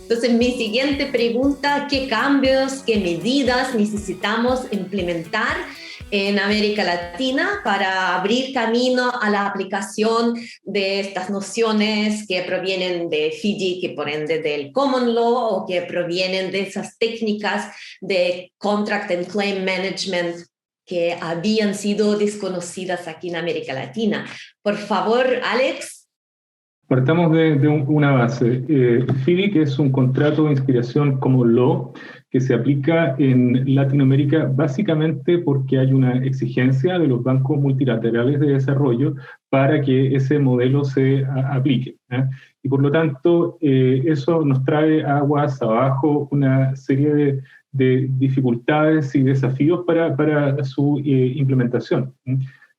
Entonces, mi siguiente pregunta, ¿qué cambios, qué medidas necesitamos implementar en América Latina para abrir camino a la aplicación de estas nociones que provienen de FDIC, que por ende del Common Law, o que provienen de esas técnicas de Contract and Claim Management que habían sido desconocidas aquí en América Latina? Por favor, Alex. Partamos de una base. FDIC es un contrato de inspiración Common Law que se aplica en Latinoamérica básicamente porque hay una exigencia de los bancos multilaterales de desarrollo para que ese modelo se aplique, ¿eh? Y por lo tanto, eso nos trae aguas abajo una serie de dificultades y desafíos para su implementación.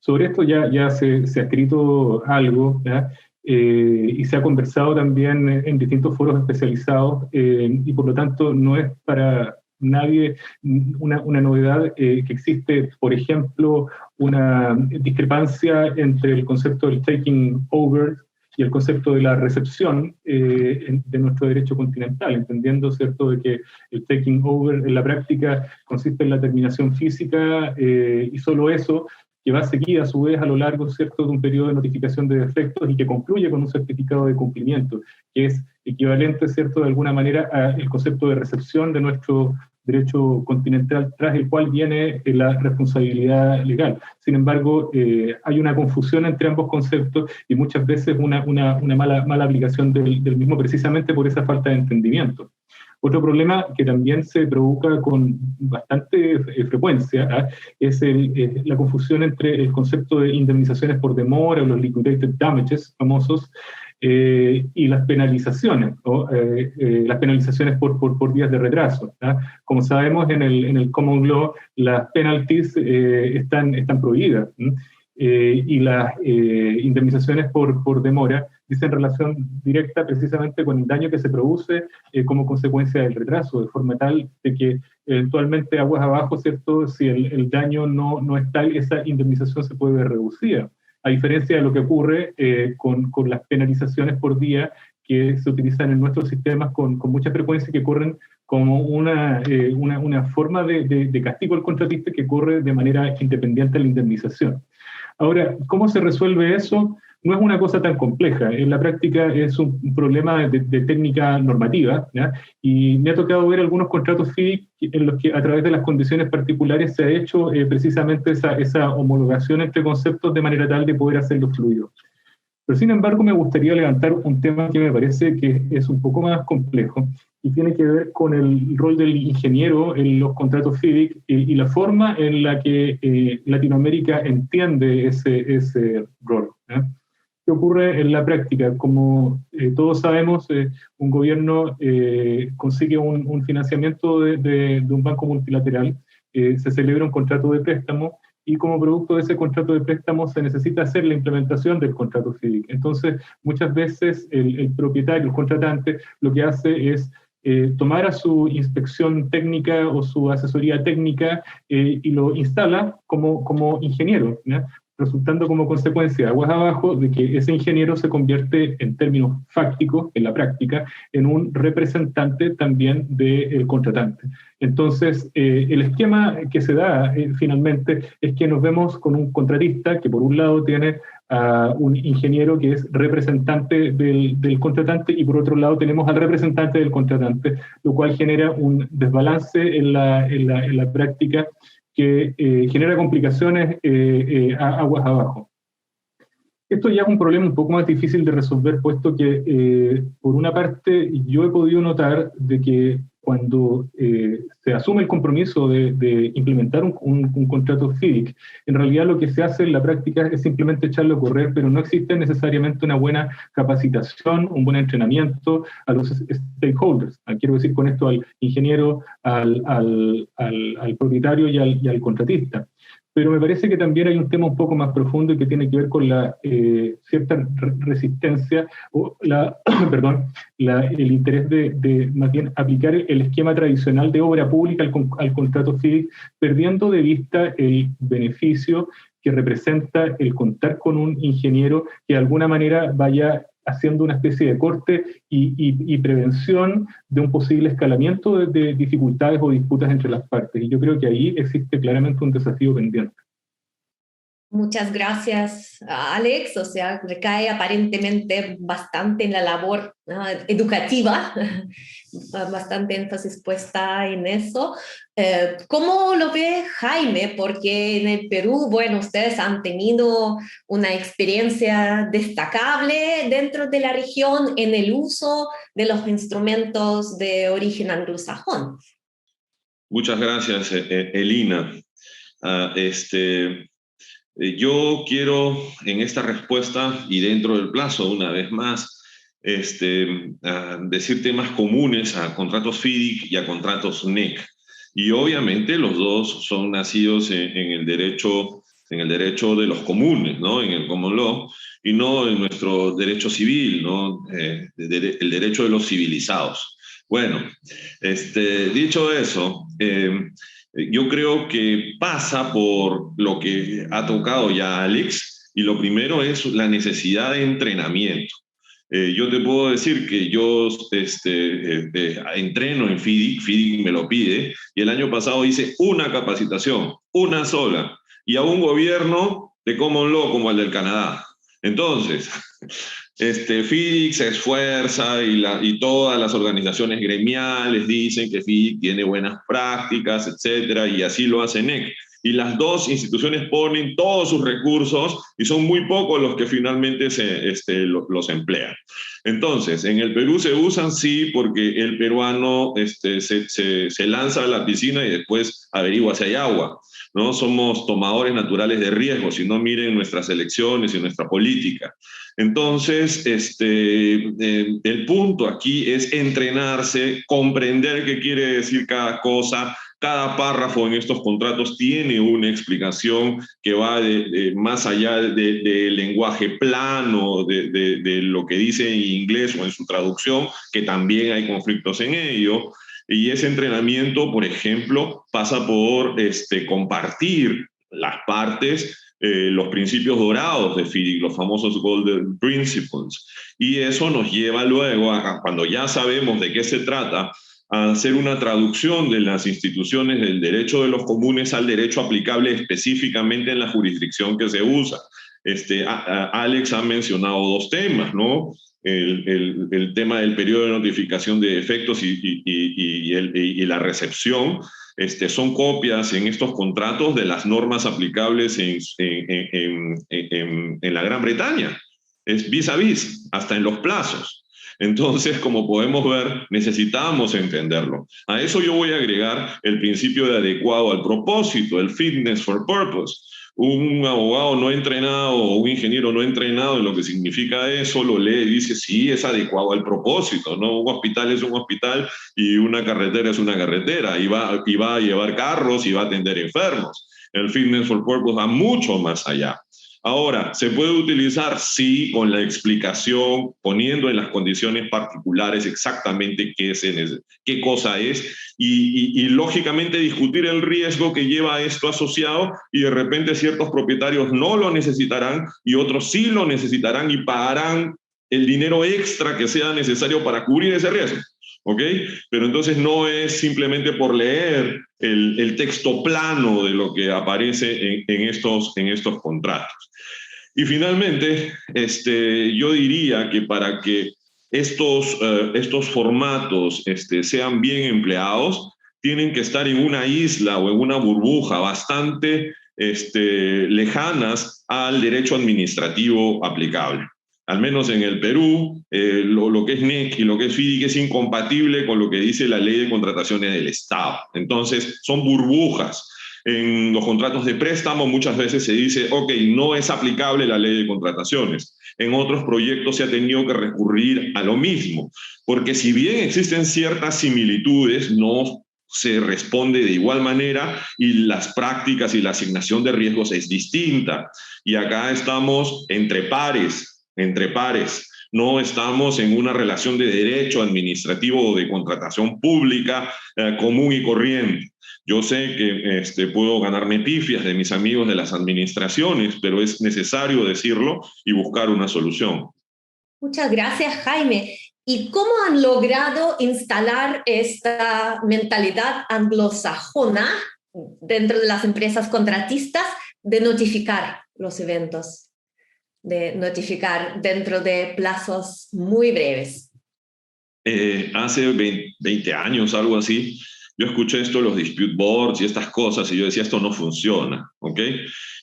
Sobre esto ya se ha escrito algo, ¿ya? Y se ha conversado también en distintos foros especializados, y por lo tanto no es para nadie una novedad que existe, por ejemplo, una discrepancia entre el concepto del taking over y el concepto de la recepción de nuestro derecho continental, entendiendo, ¿cierto?, de que el taking over en la práctica consiste en la terminación física y solo eso, que va seguida a su vez a lo largo, ¿cierto?, de un periodo de notificación de defectos y que concluye con un certificado de cumplimiento, que es equivalente, ¿cierto?, de alguna manera al concepto de recepción de nuestro derecho continental, tras el cual viene la responsabilidad legal. Sin embargo, hay una confusión entre ambos conceptos y muchas veces una mala aplicación del mismo precisamente por esa falta de entendimiento. Otro problema que también se provoca con bastante frecuencia es la confusión entre el concepto de indemnizaciones por demora o los liquidated damages famosos y las penalizaciones, ¿no? Las penalizaciones por días de retraso, ¿no? Como sabemos, en el Common Law las penalties están prohibidas, ¿no? Y las indemnizaciones por demora dicen relación directa precisamente con el daño que se produce como consecuencia del retraso, de forma tal de que eventualmente aguas abajo, ¿cierto?, si el daño no es tal, esa indemnización se puede ver reducida, a diferencia de lo que ocurre con las penalizaciones por día que se utilizan en nuestros sistemas con mucha frecuencia, que corren como una forma de castigo al contratista que corre de manera independiente a la indemnización. Ahora, ¿cómo se resuelve eso? No es una cosa tan compleja. En la práctica es un problema de técnica normativa, ¿ya? Y me ha tocado ver algunos contratos FDIC en los que a través de las condiciones particulares se ha hecho precisamente esa homologación entre conceptos de manera tal de poder hacerlo fluido. Pero sin embargo me gustaría levantar un tema que me parece que es un poco más complejo y tiene que ver con el rol del ingeniero en los contratos FDIC y la forma en la que Latinoamérica entiende ese rol, ¿eh? ¿Qué ocurre en la práctica? Como todos sabemos, un gobierno consigue un financiamiento de un banco multilateral, se celebra un contrato de préstamo, y como producto de ese contrato de préstamo se necesita hacer la implementación del contrato FDIC. Entonces, muchas veces el propietario, el contratante, lo que hace es tomar a su inspección técnica o su asesoría técnica y lo instala como ingeniero, ¿no?, resultando como consecuencia, aguas abajo, de que ese ingeniero se convierte en términos fácticos, en la práctica, en un representante también del contratante. Entonces, el esquema que se da finalmente es que nos vemos con un contratista que por un lado tiene a un ingeniero que es representante del contratante y por otro lado tenemos al representante del contratante, lo cual genera un desbalance en la práctica que genera complicaciones aguas abajo. Esto ya es un problema un poco más difícil de resolver, puesto que, por una parte, yo he podido notar de que cuando se asume el compromiso de implementar un contrato FDIC, en realidad lo que se hace en la práctica es simplemente echarlo a correr, pero no existe necesariamente una buena capacitación, un buen entrenamiento a los stakeholders. Quiero decir con esto al ingeniero, al propietario y al contratista. Pero me parece que también hay un tema un poco más profundo y que tiene que ver con la cierta resistencia o el interés de más bien aplicar el esquema tradicional de obra pública al contrato FDIC, perdiendo de vista el beneficio que representa el contar con un ingeniero que de alguna manera vaya haciendo una especie de corte y prevención de un posible escalamiento de dificultades o disputas entre las partes. Y yo creo que ahí existe claramente un desafío pendiente. Muchas gracias, Alex. O sea, recae aparentemente bastante en la labor educativa, bastante énfasis puesta en eso. ¿Cómo lo ve Jaime? Porque en el Perú, bueno, ustedes han tenido una experiencia destacable dentro de la región en el uso de los instrumentos de origen anglosajón. Muchas gracias, Elina. Yo quiero en esta respuesta y dentro del plazo, una vez más, decir temas comunes a contratos FIDIC y a contratos NEC. Y obviamente los dos son nacidos en el derecho de los comunes, ¿no? En el common law, y no en nuestro derecho civil, ¿no? El derecho de los civilizados. Bueno, dicho eso, yo creo que pasa por lo que ha tocado ya Alex, y lo primero es la necesidad de entrenamiento. Yo te puedo decir que yo entreno en FIDIC, FIDIC me lo pide, y el año pasado hice una capacitación, una sola, y a un gobierno de common law como el del Canadá. Entonces, FIDIC se esfuerza y todas las organizaciones gremiales dicen que FIDIC tiene buenas prácticas, etcétera, y así lo hace NEC. Y las dos instituciones ponen todos sus recursos y son muy pocos los que finalmente los emplean. Entonces, en el Perú se usan, sí, porque el peruano se lanza a la piscina y después averigua si hay agua. ¿No? Somos tomadores naturales de riesgo, si no miren nuestras elecciones y nuestra política. Entonces, el punto aquí es entrenarse, comprender qué quiere decir cada cosa. Cada párrafo en estos contratos tiene una explicación que va más allá del lenguaje plano, de lo que dice en inglés o en su traducción, que también hay conflictos en ello. Y ese entrenamiento, por ejemplo, pasa por compartir las partes, los principios dorados de FIDIC, los famosos Golden Principles. Y eso nos lleva luego, cuando ya sabemos de qué se trata, a hacer una traducción de las instituciones del derecho de los comunes al derecho aplicable específicamente en la jurisdicción que se usa. Alex ha mencionado dos temas, ¿no? El tema del periodo de notificación de efectos y la recepción. Son copias en estos contratos de las normas aplicables en la Gran Bretaña. Es vis a vis, hasta en los plazos. Entonces, como podemos ver, necesitamos entenderlo. A eso yo voy a agregar el principio de adecuado al propósito, el fitness for purpose. Un abogado no entrenado o un ingeniero no entrenado en lo que significa eso, lo lee y dice, sí, es adecuado al propósito, ¿no? Un hospital es un hospital y una carretera es una carretera, y va a llevar carros y va a atender enfermos. El fitness for purpose va mucho más allá. Ahora, ¿se puede utilizar? Sí, con la explicación, poniendo en las condiciones particulares exactamente qué cosa es y lógicamente discutir el riesgo que lleva esto asociado, y de repente ciertos propietarios no lo necesitarán y otros sí lo necesitarán y pagarán el dinero extra que sea necesario para cubrir ese riesgo. ¿Ok? Pero entonces no es simplemente por leer el texto plano de lo que aparece en estos contratos. Y finalmente, yo diría que para que estos formatos sean bien empleados, tienen que estar en una isla o en una burbuja bastante lejanas al derecho administrativo aplicable. Al menos en el Perú, lo que es NEC y lo que es FIDIC es incompatible con lo que dice la ley de contrataciones del Estado. Entonces, son burbujas. En los contratos de préstamo muchas veces se dice, ok, no es aplicable la ley de contrataciones. En otros proyectos se ha tenido que recurrir a lo mismo, porque si bien existen ciertas similitudes, no se responde de igual manera y las prácticas y la asignación de riesgos es distinta. Y acá estamos entre pares. No estamos en una relación de derecho administrativo o de contratación pública común y corriente. Yo sé que puedo ganarme pifias de mis amigos de las administraciones, pero es necesario decirlo y buscar una solución. Muchas gracias, Jaime. ¿Y cómo han logrado instalar esta mentalidad anglosajona dentro de las empresas contratistas de notificar los eventos, de notificar dentro de plazos muy breves? Hace 20 años, algo así, yo escuché esto, los dispute boards y estas cosas, y yo decía, esto no funciona, ¿ok?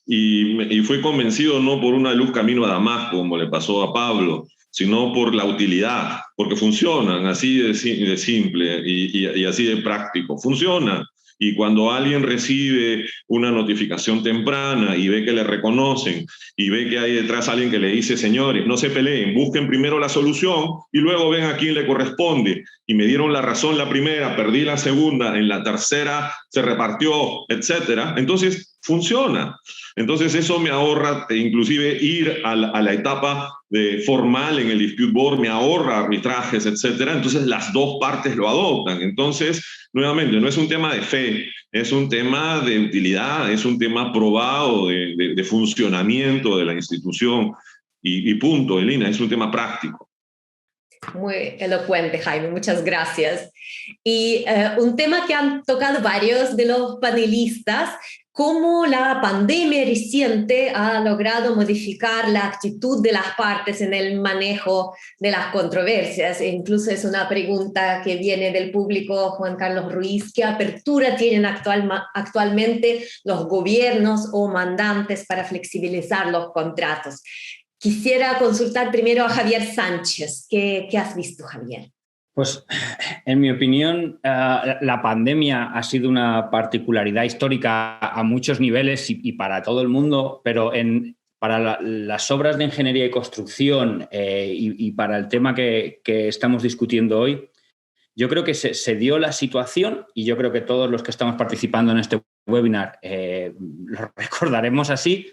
Y fui convencido no por una luz camino a Damasco, como le pasó a Pablo, sino por la utilidad, porque funcionan así de simple y así de práctico. Funciona. Y cuando alguien recibe una notificación temprana y ve que le reconocen y ve que hay detrás alguien que le dice, señores, no se peleen, busquen primero la solución y luego ven a quién le corresponde. Y me dieron la razón la primera, perdí la segunda, en la tercera se repartió, etcétera. Entonces, funciona. Entonces eso me ahorra inclusive ir a la etapa formal en el dispute board, me ahorra arbitrajes, etcétera. Entonces las dos partes lo adoptan. Entonces, nuevamente, no es un tema de fe, es un tema de utilidad, es un tema probado de funcionamiento de la institución y punto, Elina, es un tema práctico. Muy elocuente, Jaime, muchas gracias. Y un tema que han tocado varios de los panelistas, cómo la pandemia reciente ha logrado modificar la actitud de las partes en el manejo de las controversias. E incluso es una pregunta que viene del público, Juan Carlos Ruiz, ¿qué apertura tienen actualmente los gobiernos o mandantes para flexibilizar los contratos? Quisiera consultar primero a Javier Sánchez. ¿Qué has visto, Javier? Pues, en mi opinión, la pandemia ha sido una particularidad histórica a muchos niveles y para todo el mundo, pero para las obras de ingeniería y construcción y para el tema que estamos discutiendo hoy, yo creo que se dio la situación, y yo creo que todos los que estamos participando en este webinar lo recordaremos así,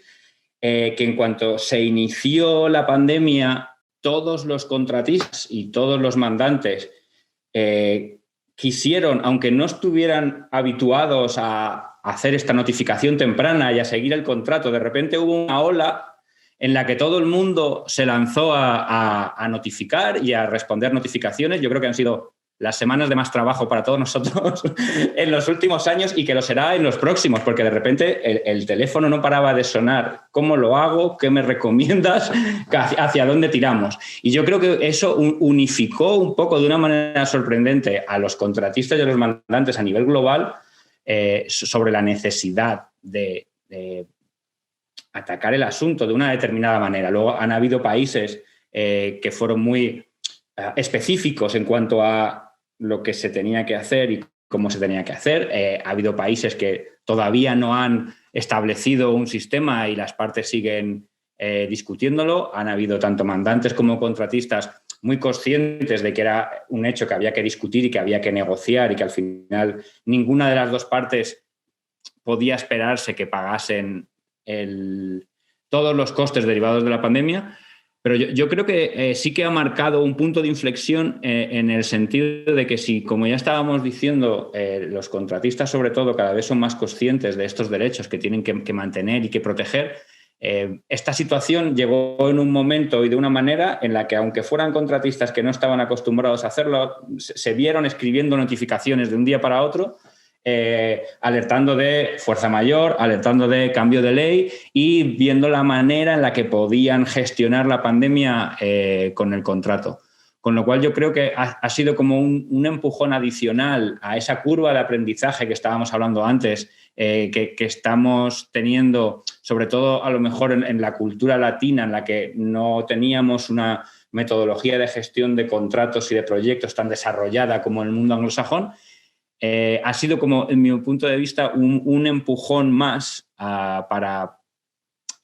que en cuanto se inició la pandemia, todos los contratistas y todos los mandantes quisieron, aunque no estuvieran habituados a hacer esta notificación temprana y a seguir el contrato, de repente hubo una ola en la que todo el mundo se lanzó a notificar y a responder notificaciones. Yo creo que han sido las semanas de más trabajo para todos nosotros en los últimos años y que lo será en los próximos, porque de repente el teléfono no paraba de sonar. ¿Cómo lo hago? ¿Qué me recomiendas? ¿Hacia dónde tiramos? Y yo creo que eso unificó un poco de una manera sorprendente a los contratistas y a los mandantes a nivel global sobre la necesidad de atacar el asunto de una determinada manera. Luego han habido países que fueron muy específicos en cuanto a lo que se tenía que hacer y cómo se tenía que hacer. Ha habido países que todavía no han establecido un sistema y las partes siguen discutiéndolo. Han habido tanto mandantes como contratistas muy conscientes de que era un hecho que había que discutir y que había que negociar y que al final ninguna de las dos partes podía esperarse que pagasen todos los costes derivados de la pandemia. Pero yo creo que sí que ha marcado un punto de inflexión en el sentido de que si, como ya estábamos diciendo, los contratistas sobre todo cada vez son más conscientes de estos derechos que tienen que mantener y que proteger, esta situación llegó en un momento y de una manera en la que, aunque fueran contratistas que no estaban acostumbrados a hacerlo, se vieron escribiendo notificaciones de un día para otro, alertando de fuerza mayor, alertando de cambio de ley y viendo la manera en la que podían gestionar la pandemia con el contrato. Con lo cual yo creo que ha sido como un empujón adicional a esa curva de aprendizaje que estábamos hablando antes, que estamos teniendo, sobre todo a lo mejor en la cultura latina, en la que no teníamos una metodología de gestión de contratos y de proyectos tan desarrollada como en el mundo anglosajón. Ha sido, como en mi punto de vista, un empujón más para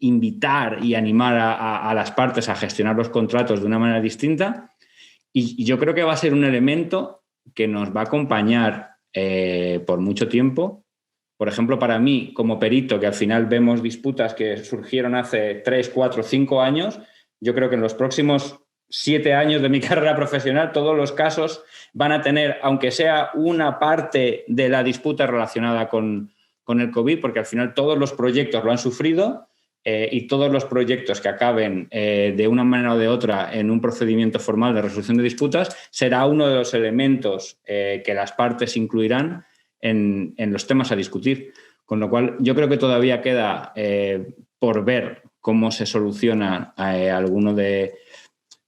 invitar y animar a las partes a gestionar los contratos de una manera distinta, y yo creo que va a ser un elemento que nos va a acompañar por mucho tiempo. Por ejemplo, para mí, como perito, que al final vemos disputas que surgieron hace 3, 4, 5 años, yo creo que en los próximos 7 años de mi carrera profesional, todos los casos van a tener, aunque sea una parte de la disputa relacionada con el COVID, porque al final todos los proyectos lo han sufrido, y todos los proyectos que acaben de una manera o de otra en un procedimiento formal de resolución de disputas será uno de los elementos que las partes incluirán en los temas a discutir. Con lo cual, yo creo que todavía queda por ver cómo se soluciona alguno de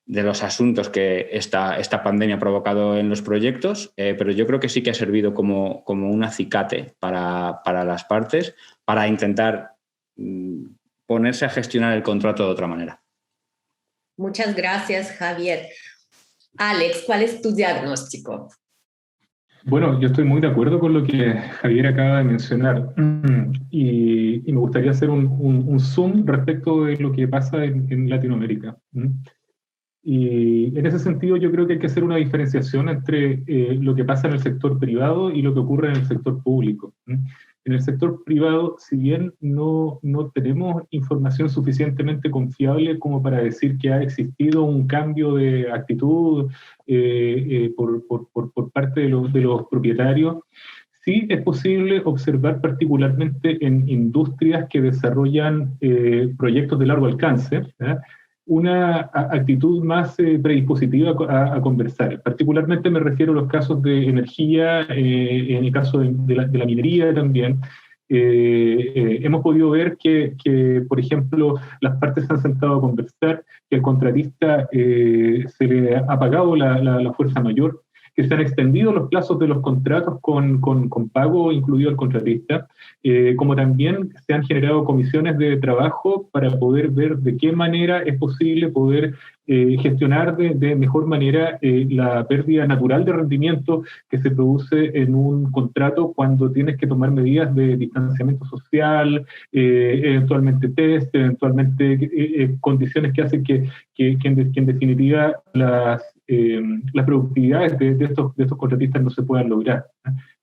los asuntos que esta pandemia ha provocado en los proyectos, pero yo creo que sí que ha servido como un acicate para las partes para intentar ponerse a gestionar el contrato de otra manera. Muchas gracias, Javier. Alex, ¿cuál es tu diagnóstico? Bueno, yo estoy muy de acuerdo con lo que Javier acaba de mencionar y me gustaría hacer un zoom respecto de lo que pasa en Latinoamérica. Y en ese sentido yo creo que hay que hacer una diferenciación entre lo que pasa en el sector privado y lo que ocurre en el sector público. En el sector privado, si bien no tenemos información suficientemente confiable como para decir que ha existido un cambio de actitud por parte de los propietarios, sí es posible observar particularmente en industrias que desarrollan proyectos de largo alcance, una actitud más predispositiva a conversar. Particularmente me refiero a los casos de energía, en el caso de la minería también. Hemos podido ver que, por ejemplo, las partes se han sentado a conversar, que al contratista se le ha pagado la fuerza mayor, que se han extendido los plazos de los contratos con pago incluido al contratista, como también se han generado comisiones de trabajo para poder ver de qué manera es posible poder gestionar de mejor manera la pérdida natural de rendimiento que se produce en un contrato cuando tienes que tomar medidas de distanciamiento social, eventualmente test, eventualmente condiciones que hacen que en definitiva las productividades de estos contratistas no se puedan lograr.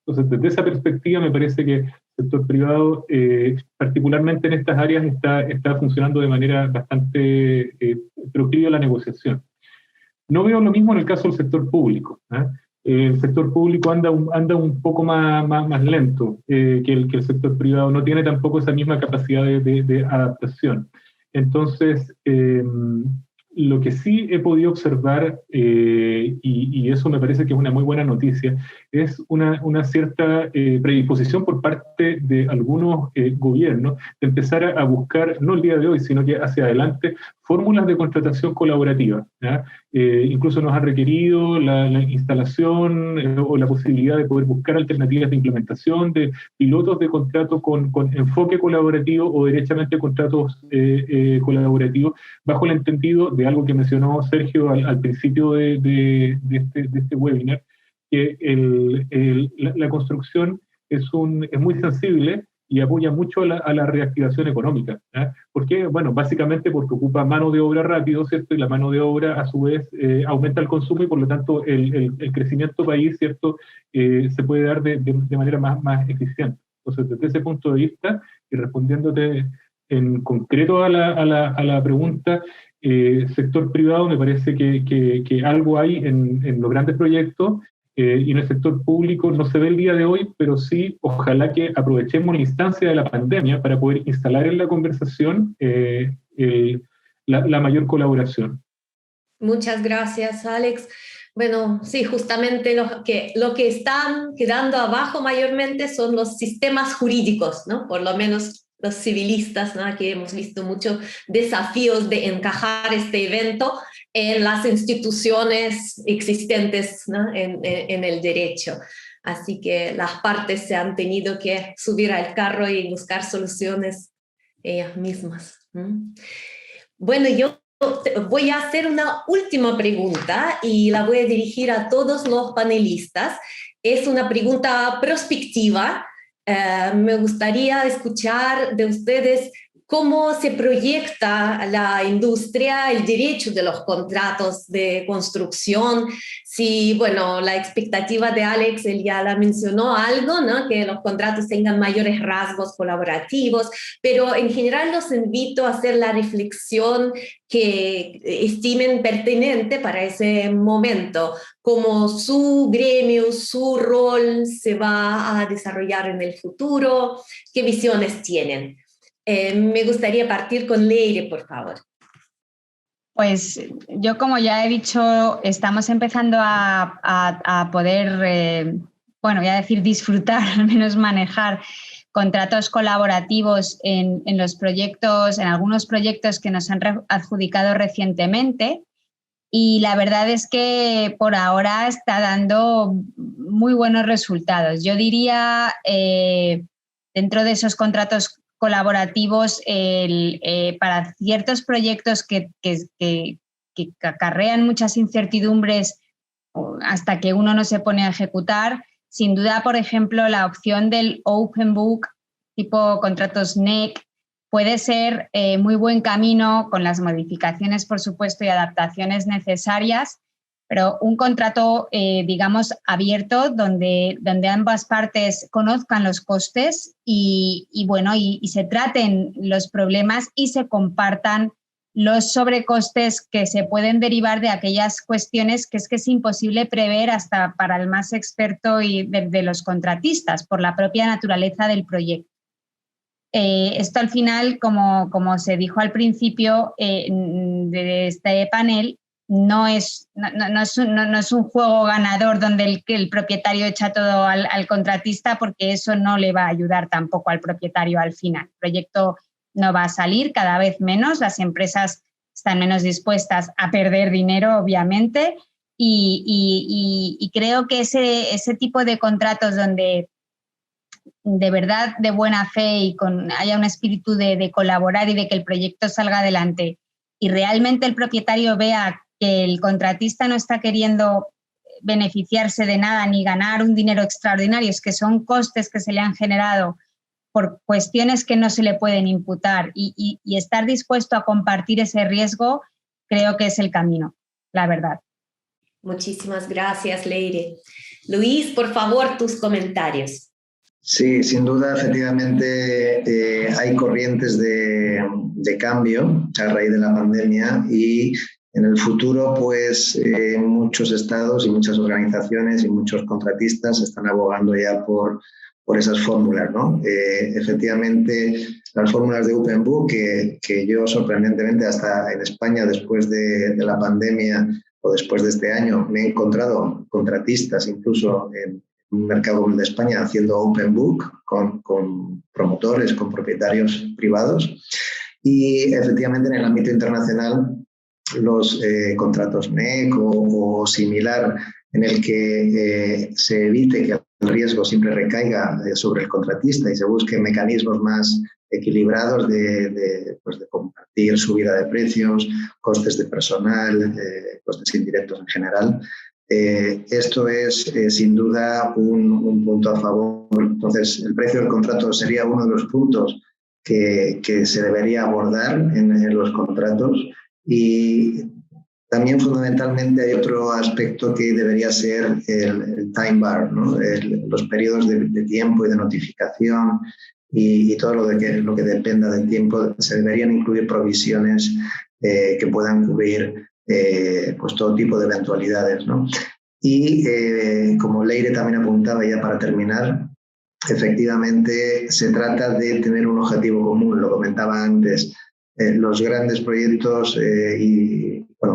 Entonces, desde esa perspectiva, me parece que el sector privado, particularmente en estas áreas, está funcionando de manera bastante proclive a la negociación. No veo lo mismo en el caso del sector público. El sector público anda un poco más lento que el sector privado, no tiene tampoco esa misma capacidad de adaptación. Entonces, lo que sí he podido observar, y eso me parece que es una muy buena noticia, es una cierta predisposición por parte de algunos gobiernos de empezar a buscar, no el día de hoy, sino que hacia adelante, fórmulas de contratación colaborativa. Incluso nos ha requerido la instalación o la posibilidad de poder buscar alternativas de implementación de pilotos de contrato con enfoque colaborativo o derechamente contratos colaborativos, bajo el entendido de algo que mencionó Sergio al principio de este webinar, que la construcción es muy sensible y apoya mucho a la reactivación económica. ¿Por qué? Bueno, básicamente porque ocupa mano de obra rápido, ¿cierto? Y la mano de obra, a su vez, aumenta el consumo y por lo tanto el crecimiento país, ¿cierto? Se puede dar de manera más eficiente. Entonces, desde ese punto de vista, y respondiéndote en concreto a la pregunta, sector privado, me parece que algo hay en los grandes proyectos, y en el sector público no se ve el día de hoy, pero sí, ojalá que aprovechemos la instancia de la pandemia para poder instalar en la conversación la mayor colaboración. Muchas gracias, Alex. Bueno, sí, justamente lo que están quedando abajo mayormente son los sistemas jurídicos, ¿no? Por lo menos los civilistas, ¿no? Que hemos visto muchos desafíos de encajar este evento en las instituciones existentes, ¿no? en el derecho. Así que las partes se han tenido que subir al carro y buscar soluciones ellas mismas. Bueno, yo voy a hacer una última pregunta y la voy a dirigir a todos los panelistas. Es una pregunta prospectiva. Me gustaría escuchar de ustedes cómo se proyecta la industria, el derecho de los contratos de construcción. Si, bueno, la expectativa de Alex, él ya la mencionó algo, ¿no? Que los contratos tengan mayores rasgos colaborativos, pero en general los invito a hacer la reflexión que estimen pertinente para ese momento, cómo su gremio, su rol se va a desarrollar en el futuro, qué visiones tienen. Me gustaría partir con Leire, por favor. Pues yo, como ya he dicho, estamos empezando a poder, bueno, voy a decir disfrutar, al menos manejar contratos colaborativos en los proyectos, en algunos proyectos que nos han adjudicado recientemente. Y la verdad es que por ahora está dando muy buenos resultados. Yo diría, dentro de esos contratos colaborativos, para ciertos proyectos que acarrean muchas incertidumbres hasta que uno no se pone a ejecutar, sin duda, por ejemplo, la opción del Open Book, tipo contratos NEC, puede ser muy buen camino, con las modificaciones, por supuesto, y adaptaciones necesarias, pero un contrato, digamos, abierto, donde ambas partes conozcan los costes y se traten los problemas y se compartan los sobrecostes que se pueden derivar de aquellas cuestiones que es imposible prever hasta para el más experto y de los contratistas, por la propia naturaleza del proyecto. Esto al final, como se dijo al principio de este panel, no es un juego ganador donde el propietario echa todo al contratista, porque eso no le va a ayudar tampoco al propietario al final. El proyecto no va a salir, cada vez menos, las empresas están menos dispuestas a perder dinero, obviamente, y creo que ese tipo de contratos donde de verdad, de buena fe y haya un espíritu de colaborar y de que el proyecto salga adelante, y realmente el propietario vea que el contratista no está queriendo beneficiarse de nada ni ganar un dinero extraordinario, es que son costes que se le han generado por cuestiones que no se le pueden imputar, y estar dispuesto a compartir ese riesgo, creo que es el camino, la verdad. Muchísimas gracias, Leire. Luis, por favor, tus comentarios. Sí, sin duda, efectivamente, hay corrientes de cambio a raíz de la pandemia, y en el futuro, pues, muchos estados y muchas organizaciones y muchos contratistas están abogando ya por esas fórmulas, ¿no? Efectivamente, las fórmulas de Open Book, que yo sorprendentemente hasta en España, después de la pandemia o después de este año, me he encontrado contratistas incluso en un mercado como el de España haciendo Open Book con promotores, con propietarios privados. Y efectivamente en el ámbito internacional los contratos NEC o similar, en el que se evite que el riesgo siempre recaiga sobre el contratista y se busquen mecanismos más equilibrados de compartir subida de precios, costes de personal, costes indirectos en general. Esto es sin duda un punto a favor. Entonces, el precio del contrato sería uno de los puntos que se debería abordar en los contratos, y también fundamentalmente hay otro aspecto que debería ser el time bar, ¿no? Los periodos de tiempo y de notificación y todo lo que dependa del tiempo. Se deberían incluir provisiones que puedan cubrir pues todo tipo de eventualidades, ¿no? Y como Leire también apuntaba, ya para terminar, efectivamente se trata de tener un objetivo común. Lo comentaba antes, los grandes proyectos,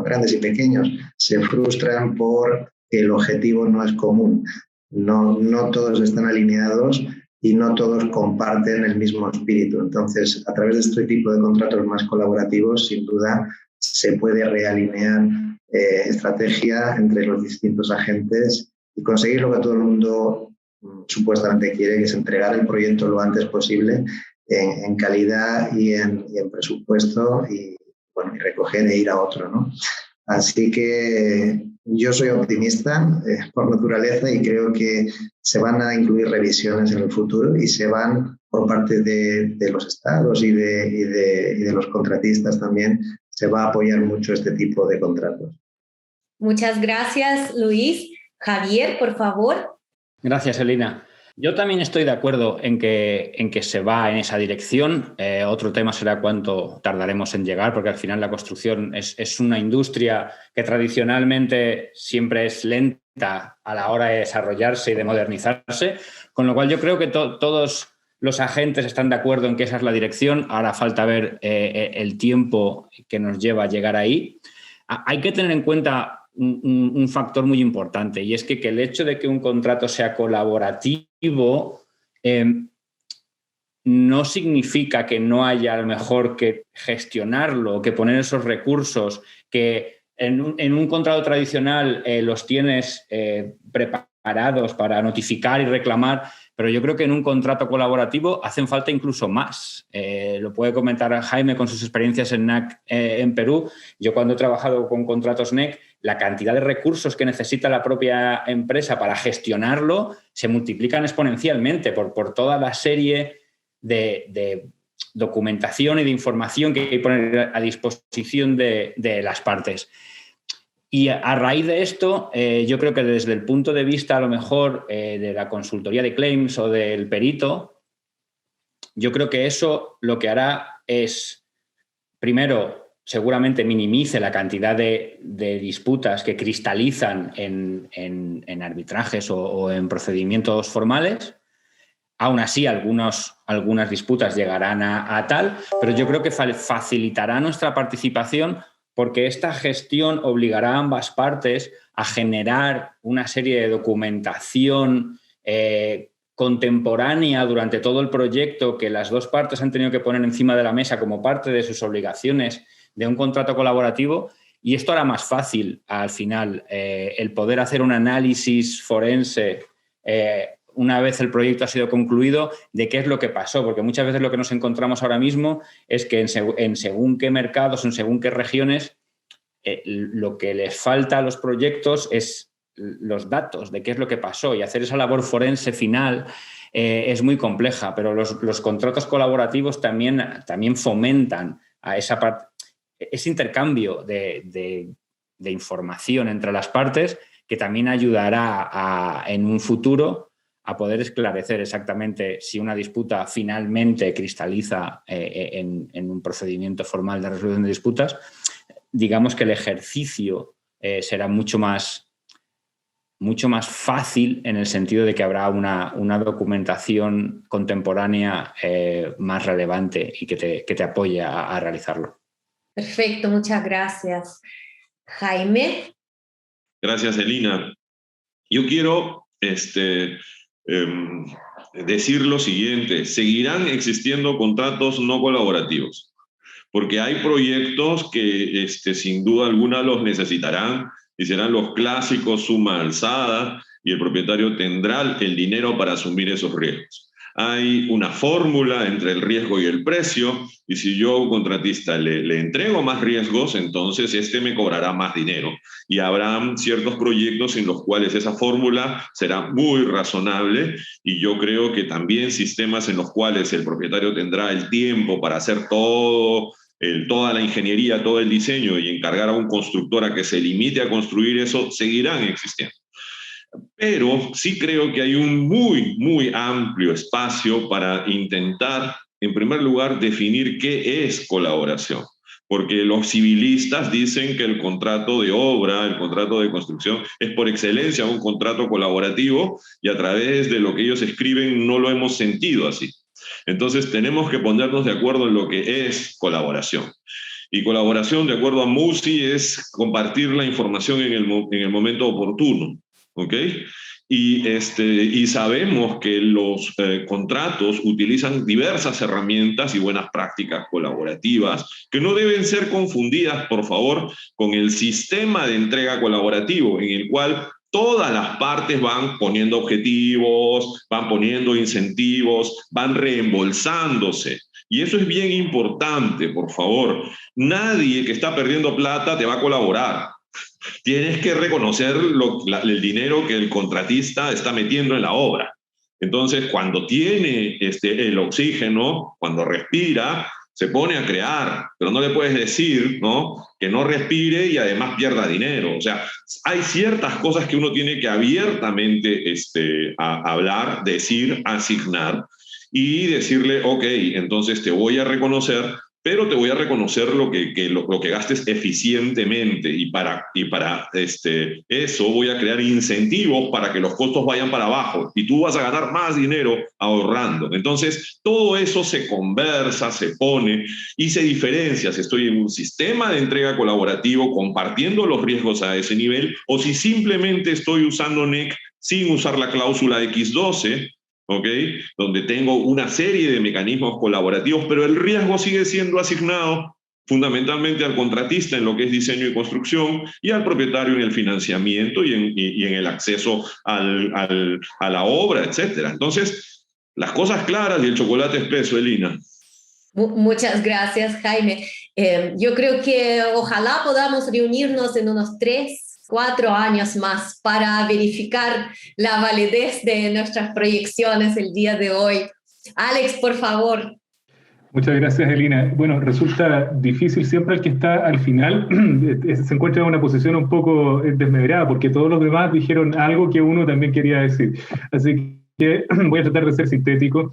grandes y pequeños, se frustran porque el objetivo no es común. No todos están alineados y no todos comparten el mismo espíritu. Entonces, a través de este tipo de contratos más colaborativos, sin duda, se puede realinear estrategia entre los distintos agentes y conseguir lo que todo el mundo supuestamente quiere, que es entregar el proyecto lo antes posible en calidad y en presupuesto, y recoger e ir a otro, ¿no? Así que yo soy optimista por naturaleza, y creo que se van a incluir revisiones en el futuro, y se van, por parte de los estados y de los contratistas también, se va a apoyar mucho este tipo de contratos. Muchas gracias, Luis. Javier, por favor. Gracias, Elina. Yo también estoy de acuerdo en que se va en esa dirección. Otro tema será cuánto tardaremos en llegar, porque al final la construcción es una industria que tradicionalmente siempre es lenta a la hora de desarrollarse y de modernizarse, con lo cual yo creo que todos los agentes están de acuerdo en que esa es la dirección. Ahora falta ver el tiempo que nos lleva a llegar ahí. Hay que tener en cuenta un factor muy importante, y es que el hecho de que un contrato sea colaborativo no significa que no haya a lo mejor que gestionarlo, que poner esos recursos, que en un contrato tradicional los tienes preparados para notificar y reclamar, pero yo creo que en un contrato colaborativo hacen falta incluso más. Lo puede comentar Jaime con sus experiencias en NAC en Perú. Yo cuando he trabajado con contratos NEC, la cantidad de recursos que necesita la propia empresa para gestionarlo se multiplican exponencialmente por toda la serie de documentación y de información que hay que poner a disposición de las partes. Y a raíz de esto, yo creo que desde el punto de vista a lo mejor de la consultoría de claims o del perito, yo creo que eso lo que hará es, primero, seguramente minimice la cantidad de disputas que cristalizan en arbitrajes o en procedimientos formales. Aún así, algunas disputas llegarán a tal, pero yo creo que facilitará nuestra participación, porque esta gestión obligará a ambas partes a generar una serie de documentación contemporánea durante todo el proyecto, que las dos partes han tenido que poner encima de la mesa como parte de sus obligaciones de un contrato colaborativo, y esto hará más fácil al final el poder hacer un análisis forense una vez el proyecto ha sido concluido, de qué es lo que pasó, porque muchas veces lo que nos encontramos ahora mismo es que en según qué mercados, en según qué regiones, lo que les falta a los proyectos es los datos de qué es lo que pasó, y hacer esa labor forense final es muy compleja, pero los contratos colaborativos también fomentan a ese intercambio de información entre las partes, que también ayudará en un futuro a poder esclarecer exactamente si una disputa finalmente cristaliza en un procedimiento formal de resolución de disputas. Digamos que el ejercicio será mucho más fácil, en el sentido de que habrá una documentación contemporánea más relevante y que te apoye a realizarlo. Perfecto, muchas gracias. Jaime. Gracias, Elina. Yo quiero decir lo siguiente: seguirán existiendo contratos no colaborativos, porque hay proyectos que sin duda alguna los necesitarán y serán los clásicos suma alzada, y el propietario tendrá el dinero para asumir esos riesgos. Hay una fórmula entre el riesgo y el precio, y si yo, contratista, le entrego más riesgos, entonces me cobrará más dinero. Y habrá ciertos proyectos en los cuales esa fórmula será muy razonable, y yo creo que también sistemas en los cuales el propietario tendrá el tiempo para hacer toda la ingeniería, todo el diseño, y encargar a un constructor a que se limite a construir eso, seguirán existiendo. Pero sí creo que hay un muy, muy amplio espacio para intentar, en primer lugar, definir qué es colaboración. Porque los civilistas dicen que el contrato de obra, el contrato de construcción, es por excelencia un contrato colaborativo, y a través de lo que ellos escriben no lo hemos sentido así. Entonces tenemos que ponernos de acuerdo en lo que es colaboración. Y colaboración, de acuerdo a Musi, es compartir la información en el momento oportuno. ¿Ok? Y sabemos que los contratos utilizan diversas herramientas y buenas prácticas colaborativas que no deben ser confundidas, por favor, con el sistema de entrega colaborativo, en el cual todas las partes van poniendo objetivos, van poniendo incentivos, van reembolsándose. Y eso es bien importante, por favor. Nadie que está perdiendo plata te va a colaborar. Tienes que reconocer el dinero que el contratista está metiendo en la obra. Entonces, cuando tiene el oxígeno, cuando respira, se pone a crear, pero no le puedes decir, ¿no?, que no respire y además pierda dinero. O sea, hay ciertas cosas que uno tiene que abiertamente hablar, decir, asignar, y decirle, ok, entonces te voy a reconocer pero te voy a reconocer lo que gastes eficientemente, y para eso voy a crear incentivos para que los costos vayan para abajo y tú vas a ganar más dinero ahorrando. Entonces, todo eso se conversa, se pone y se diferencia si estoy en un sistema de entrega colaborativo compartiendo los riesgos a ese nivel, o si simplemente estoy usando NEC sin usar la cláusula X12, ¿okay? Donde tengo una serie de mecanismos colaborativos, pero el riesgo sigue siendo asignado fundamentalmente al contratista en lo que es diseño y construcción, y al propietario en el financiamiento y en el acceso a la obra, etc. Entonces, las cosas claras y el chocolate espeso, Elina. Muchas gracias, Jaime. Yo creo que ojalá podamos reunirnos en unos 3-4 años más para verificar la validez de nuestras proyecciones el día de hoy. Alex, por favor. Muchas gracias, Elina. Bueno, resulta difícil siempre el que está al final, se encuentra en una posición un poco desmedrada, porque todos los demás dijeron algo que uno también quería decir. Así que voy a tratar de ser sintético.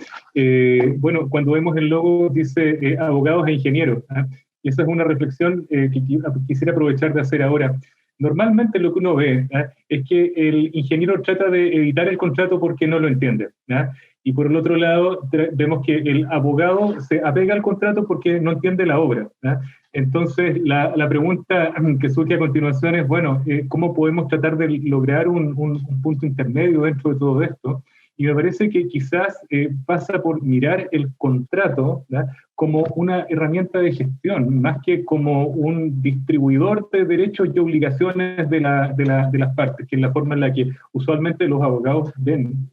Bueno, cuando vemos el logo dice abogados e ingenieros, ¿eh? Y esa es una reflexión que quisiera aprovechar de hacer ahora. Normalmente lo que uno ve, ¿eh? Es que el ingeniero trata de evitar el contrato porque no lo entiende, ¿eh? Y por el otro lado vemos que el abogado se apega al contrato porque no entiende la obra, ¿eh? Entonces la pregunta que surge a continuación es, bueno, ¿cómo podemos tratar de lograr un punto intermedio dentro de todo esto? Y me parece que quizás pasa por mirar el contrato, ¿verdad?, como una herramienta de gestión, más que como un distribuidor de derechos y obligaciones de las partes, que es la forma en la que usualmente los abogados ven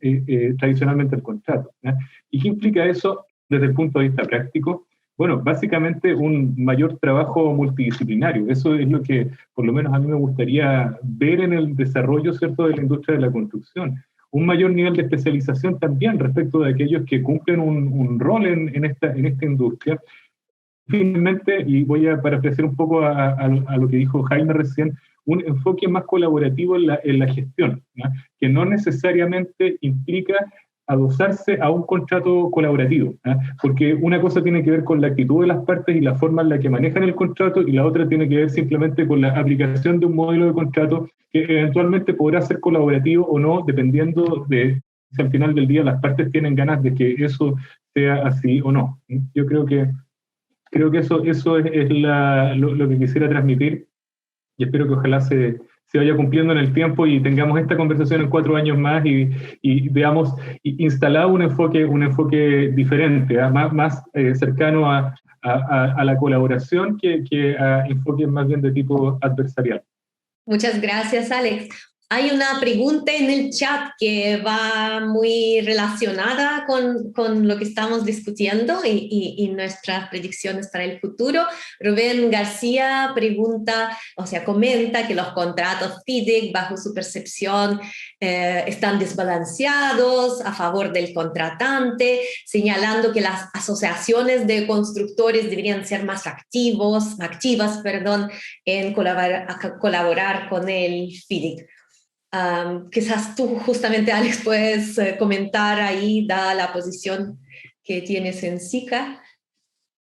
tradicionalmente el contrato, ¿verdad? ¿Y qué implica eso desde el punto de vista práctico? Bueno, básicamente un mayor trabajo multidisciplinario. Eso es lo que, por lo menos a mí me gustaría ver en el desarrollo, ¿cierto?, de la industria de la construcción. Un mayor nivel de especialización también respecto de aquellos que cumplen un rol en esta industria. Finalmente, y voy a parafrasear un poco a lo que dijo Jaime recién, un enfoque más colaborativo en la gestión, ¿no?, que no necesariamente implica adosarse a un contrato colaborativo, ¿eh? Porque una cosa tiene que ver con la actitud de las partes y la forma en la que manejan el contrato, y la otra tiene que ver simplemente con la aplicación de un modelo de contrato que eventualmente podrá ser colaborativo o no, dependiendo de si al final del día las partes tienen ganas de que eso sea así o no. Yo creo que eso es lo que quisiera transmitir, y espero que ojalá se vaya cumpliendo en el tiempo y tengamos esta conversación en 4 años más y veamos instalado un enfoque diferente, ¿eh?, más cercano a la colaboración que a enfoques más bien de tipo adversarial. Muchas gracias, Alex. Hay una pregunta en el chat que va muy relacionada con lo que estamos discutiendo y nuestras predicciones para el futuro. Rubén García comenta que los contratos FIDIC, bajo su percepción, están desbalanceados a favor del contratante, señalando que las asociaciones de constructores deberían ser más activas en colaborar con el FIDIC. Quizás tú justamente, Alex, puedes comentar ahí, dada la posición que tienes en SICA.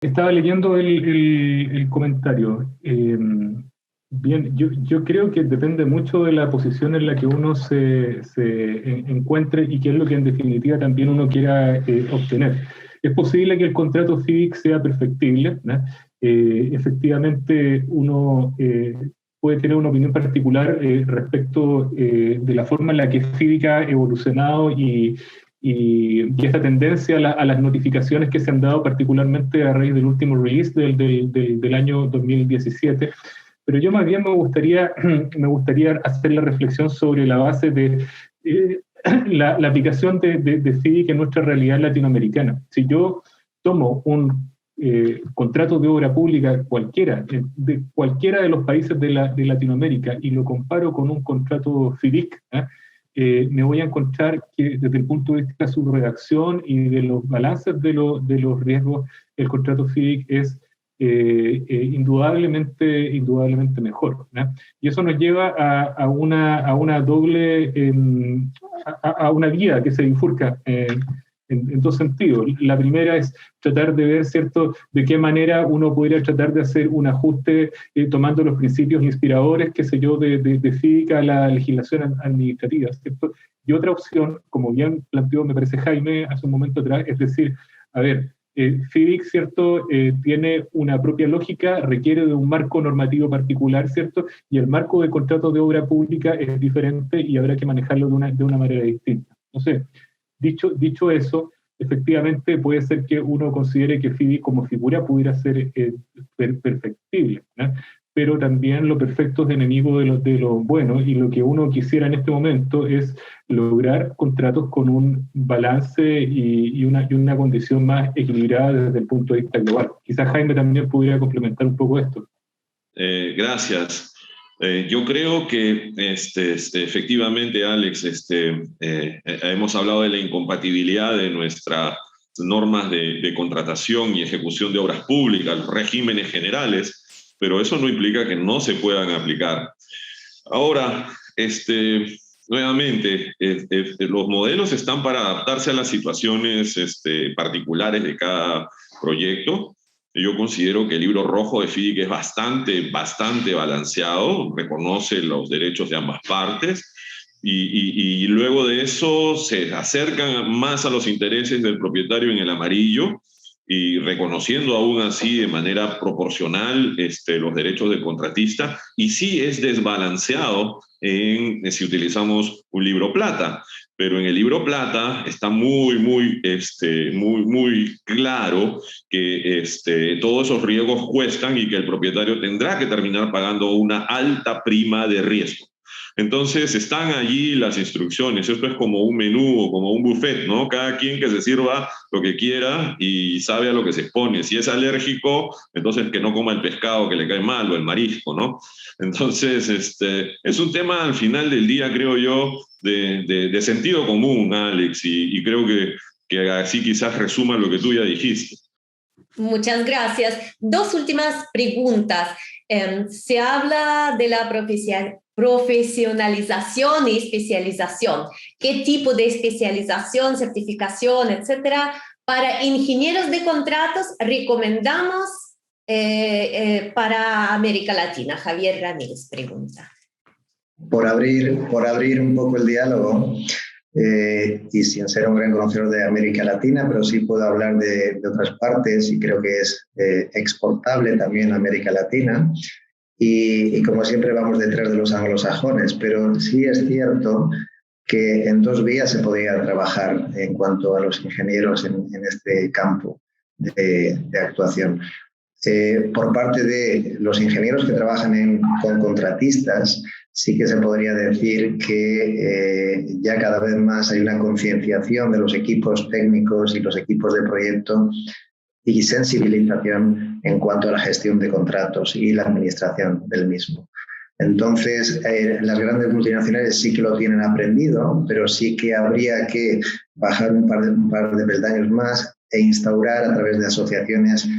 Estaba leyendo el comentario. Bien, yo creo que depende mucho de la posición en la que uno se encuentre y qué es lo que en definitiva también uno quiera obtener. Es posible que el contrato FIDIC sea perfectible, ¿no? Efectivamente, uno puede tener una opinión particular respecto de la forma en la que FIDIC ha evolucionado y esta tendencia a las notificaciones que se han dado, particularmente a raíz del último release del año 2017. Pero yo más bien me gustaría hacer la reflexión sobre la base de la aplicación de FIDIC en nuestra realidad latinoamericana. Si yo tomo un contrato de obra pública cualquiera, de cualquiera de los países de Latinoamérica, y lo comparo con un contrato FIDIC, me voy a encontrar que desde el punto de vista de su redacción y de los balances de los riesgos, el contrato FIDIC es indudablemente mejor, ¿no? Y eso nos lleva a una doble, a una vía que se bifurca en dos sentidos. La primera es tratar de ver, ¿cierto?, de qué manera uno podría tratar de hacer un ajuste tomando los principios inspiradores, qué sé yo, de física a la legislación administrativa, ¿cierto? Y otra opción, como bien planteó, me parece, Jaime, hace un momento atrás, es decir, a ver, FIDIC, ¿cierto?, tiene una propia lógica, requiere de un marco normativo particular, ¿cierto?, y el marco de contrato de obra pública es diferente y habrá que manejarlo de una manera distinta. No sé, dicho eso, efectivamente puede ser que uno considere que FIDIC como figura pudiera ser perfectible, ¿no? Pero también lo perfecto es enemigo de lo bueno, y lo que uno quisiera en este momento es lograr contratos con un balance y una condición más equilibrada desde el punto de vista global. Quizás Jaime también pudiera complementar un poco esto. Gracias. Yo creo que efectivamente, Alex, hemos hablado de la incompatibilidad de nuestras normas de contratación y ejecución de obras públicas, los regímenes generales, pero eso no implica que no se puedan aplicar. Ahora, nuevamente, los modelos están para adaptarse a las situaciones particulares de cada proyecto. Yo considero que el libro rojo de FIDIC es bastante balanceado, reconoce los derechos de ambas partes y luego de eso se acercan más a los intereses del propietario en el amarillo, y reconociendo aún así de manera proporcional los derechos del contratista, y sí es desbalanceado si utilizamos un libro plata. Pero en el libro plata está muy claro que todos esos riesgos cuestan y que el propietario tendrá que terminar pagando una alta prima de riesgo. Entonces están allí las instrucciones. Esto es como un menú o como un buffet, ¿no? Cada quien que se sirva lo que quiera y sabe a lo que se expone. Si es alérgico, entonces que no coma el pescado que le cae mal o el marisco, ¿no? Entonces es un tema al final del día, creo yo, de sentido común, Alex, y creo que así quizás resuma lo que tú ya dijiste. Muchas gracias. Dos últimas preguntas. Se habla de la profesionalización y especialización. ¿Qué tipo de especialización, certificación, etcétera, para ingenieros de contratos recomendamos para América Latina? Javier Ramírez pregunta. Por abrir un poco el diálogo, y sin ser un gran conocedor de América Latina, pero sí puedo hablar de otras partes y creo que es exportable también a América Latina. Y como siempre vamos detrás de los anglosajones, pero sí es cierto que en dos vías se podría trabajar en cuanto a los ingenieros en este campo de actuación. Por parte de los ingenieros que trabajan con contratistas, sí que se podría decir que ya cada vez más hay una concienciación de los equipos técnicos y los equipos de proyecto y sensibilización en cuanto a la gestión de contratos y la administración del mismo. Entonces, las grandes multinacionales sí que lo tienen aprendido, pero sí que habría que bajar un par de peldaños más e instaurar a través de asociaciones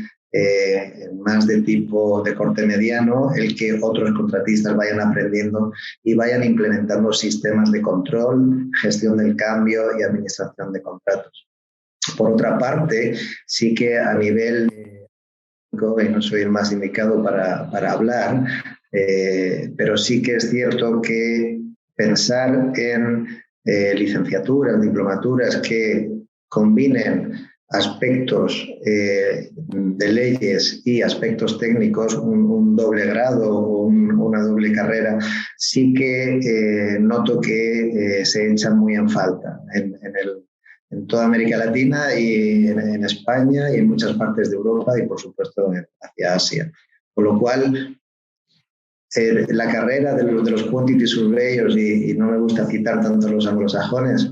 más de tipo de corte mediano, el que otros contratistas vayan aprendiendo y vayan implementando sistemas de control, gestión del cambio y administración de contratos. Por otra parte, sí que a nivel no soy el más indicado para hablar, pero sí que es cierto que pensar en licenciaturas, diplomaturas que combinen aspectos de leyes y aspectos técnicos, un doble grado o una doble carrera, sí que noto que se echan muy en falta en toda América Latina y en España y en muchas partes de Europa y, por supuesto, hacia Asia. Con lo cual, la carrera de los quantity surveyors, y no me gusta citar tanto a los anglosajones,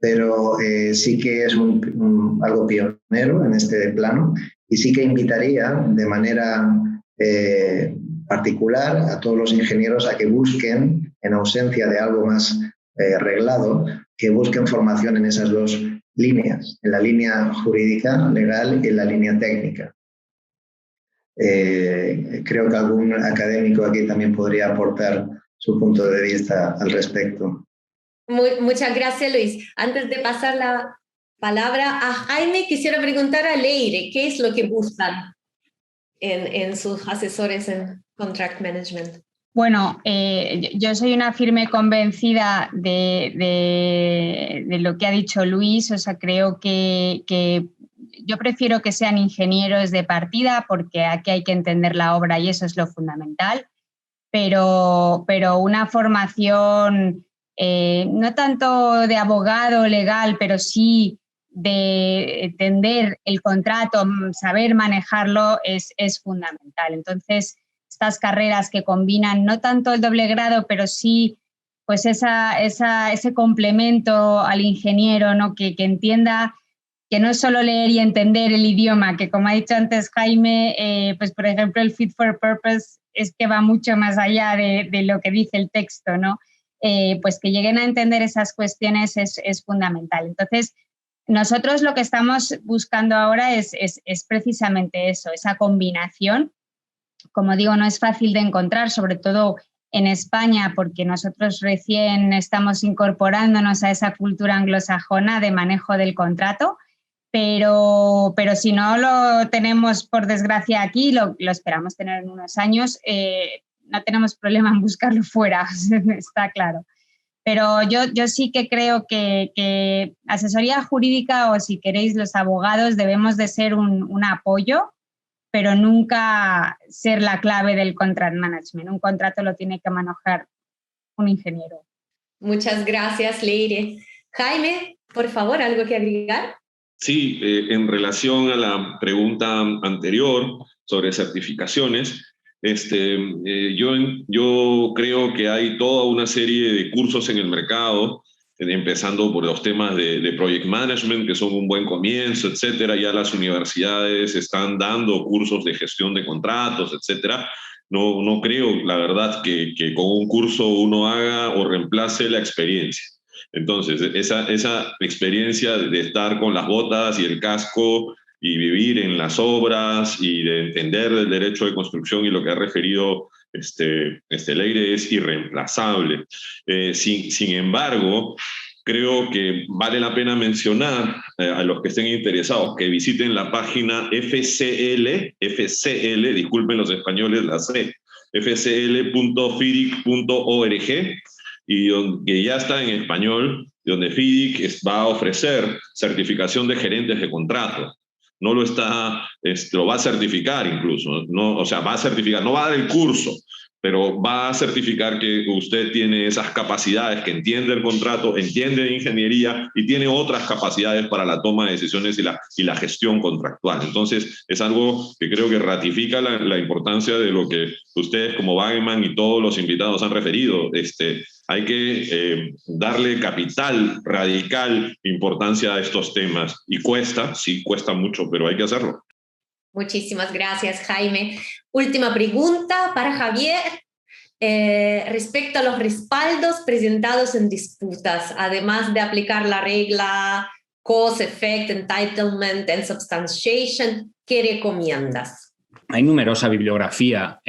pero sí que es algo pionero en este plano y sí que invitaría de manera particular a todos los ingenieros a que busquen, en ausencia de algo más reglado, que busquen formación en esas dos líneas, en la línea jurídica, legal y en la línea técnica. Creo que algún académico aquí también podría aportar su punto de vista al respecto. Muchas gracias, Luis. Antes de pasar palabra a Jaime. Quisiera preguntar a Leire, ¿qué es lo que buscan en sus asesores en Contract Management? Bueno, yo soy una firme convencida de lo que ha dicho Luis. O sea, creo que yo prefiero que sean ingenieros de partida porque aquí hay que entender la obra y eso es lo fundamental. Pero una formación no tanto de abogado legal, pero sí de entender el contrato, saber manejarlo es fundamental. Entonces, estas carreras que combinan no tanto el doble grado, pero sí pues ese complemento al ingeniero, ¿no? que entienda que no es solo leer y entender el idioma, que como ha dicho antes Jaime, pues por ejemplo el fit for purpose es que va mucho más allá de lo que dice el texto, ¿no? Pues que lleguen a entender esas cuestiones es fundamental. Entonces, nosotros lo que estamos buscando ahora es precisamente eso, esa combinación. Como digo, no es fácil de encontrar, sobre todo en España, porque nosotros recién estamos incorporándonos a esa cultura anglosajona de manejo del contrato, pero si no lo tenemos, por desgracia, aquí, lo esperamos tener en unos años, no tenemos problema en buscarlo fuera, está claro. Pero yo sí que creo que asesoría jurídica, o si queréis los abogados, debemos de ser un apoyo, pero nunca ser la clave del contract management. Un contrato lo tiene que manejar un ingeniero. Muchas gracias, Leire. Jaime, por favor, ¿algo que agregar? Sí, en relación a la pregunta anterior sobre certificaciones, yo creo que hay toda una serie de cursos en el mercado, empezando por los temas de project management, que son un buen comienzo, etcétera. Ya las universidades están dando cursos de gestión de contratos, etcétera. No creo, la verdad, que con un curso uno haga o reemplace la experiencia. Entonces, esa experiencia de estar con las botas y el casco y vivir en las obras y de entender el derecho de construcción y lo que ha referido Leire es irreemplazable. Sin embargo, creo que vale la pena mencionar a los que estén interesados que visiten la página FCL, disculpen los españoles la C, fcl.fidic.org, y que ya está en español, donde FIDIC va a ofrecer certificación de gerentes de contrato. No lo está, lo va a certificar incluso, no, o sea, va a certificar, no va a dar el curso, pero va a certificar que usted tiene esas capacidades, que entiende el contrato, entiende de ingeniería y tiene otras capacidades para la toma de decisiones y la gestión contractual. Entonces, es algo que creo que ratifica la importancia de lo que ustedes como Wageman y todos los invitados han referido. Hay que darle capital, radical importancia a estos temas. Y cuesta, sí, cuesta mucho, pero hay que hacerlo. Muchísimas gracias, Jaime. Última pregunta para Javier. Respecto a los respaldos presentados en disputas, además de aplicar la regla cause, effect, entitlement and substantiation, ¿qué recomiendas? Hay numerosa bibliografía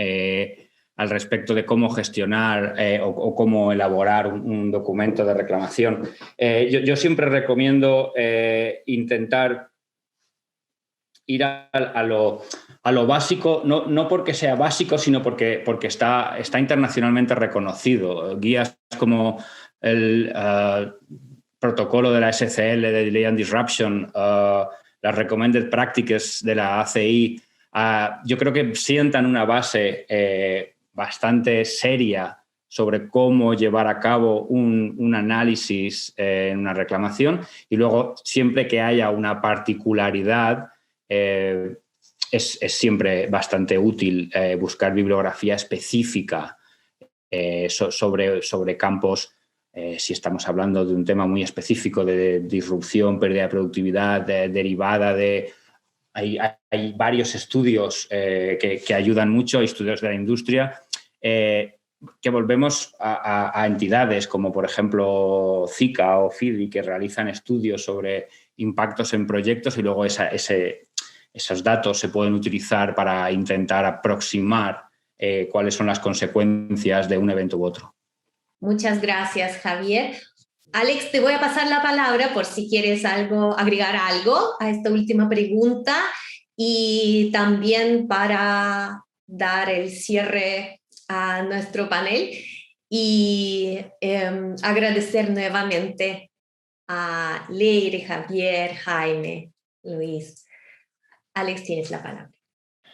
al respecto de cómo gestionar o cómo elaborar un documento de reclamación. Yo siempre recomiendo intentar ir a lo básico, no porque sea básico, sino porque está internacionalmente reconocido. Guías como el protocolo de la SCL de Delay and Disruption, las Recommended Practices de la ACI, yo creo que sientan una base bastante seria sobre cómo llevar a cabo un análisis en una reclamación, y luego siempre que haya una particularidad es siempre bastante útil buscar bibliografía específica sobre campos, si estamos hablando de un tema muy específico de disrupción, pérdida de productividad derivada de... Hay varios estudios que ayudan mucho, estudios de la industria, que volvemos a entidades como, por ejemplo, CICA o FIDIC, que realizan estudios sobre impactos en proyectos, y luego esos datos se pueden utilizar para intentar aproximar cuáles son las consecuencias de un evento u otro. Muchas gracias, Javier. Alex, te voy a pasar la palabra por si quieres agregar algo a esta última pregunta y también para dar el cierre a nuestro panel y agradecer nuevamente a Leire, Javier, Jaime, Luis. Alex, tienes la palabra.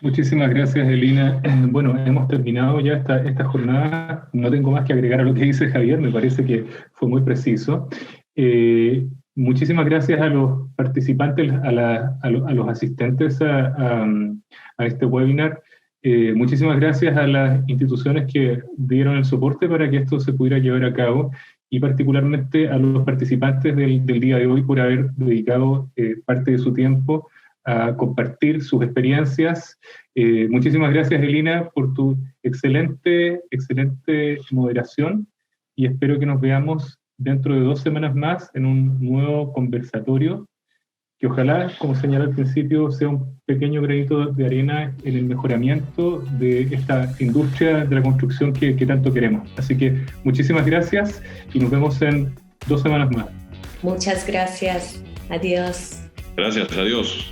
Muchísimas gracias, Elina. Bueno, hemos terminado ya esta jornada. No tengo más que agregar a lo que dice Javier, me parece que fue muy preciso. Muchísimas gracias a los participantes, a los asistentes a este webinar. Muchísimas gracias a las instituciones que dieron el soporte para que esto se pudiera llevar a cabo y particularmente a los participantes del día de hoy por haber dedicado parte de su tiempo a compartir sus experiencias. Muchísimas gracias, Elina, por tu excelente moderación y espero que nos veamos dentro de 2 semanas más en un nuevo conversatorio que ojalá, como señalé al principio, sea un pequeño granito de arena en el mejoramiento de esta industria de la construcción que tanto queremos. Así que muchísimas gracias y nos vemos en 2 semanas más. Muchas gracias. Adiós. Gracias, adiós.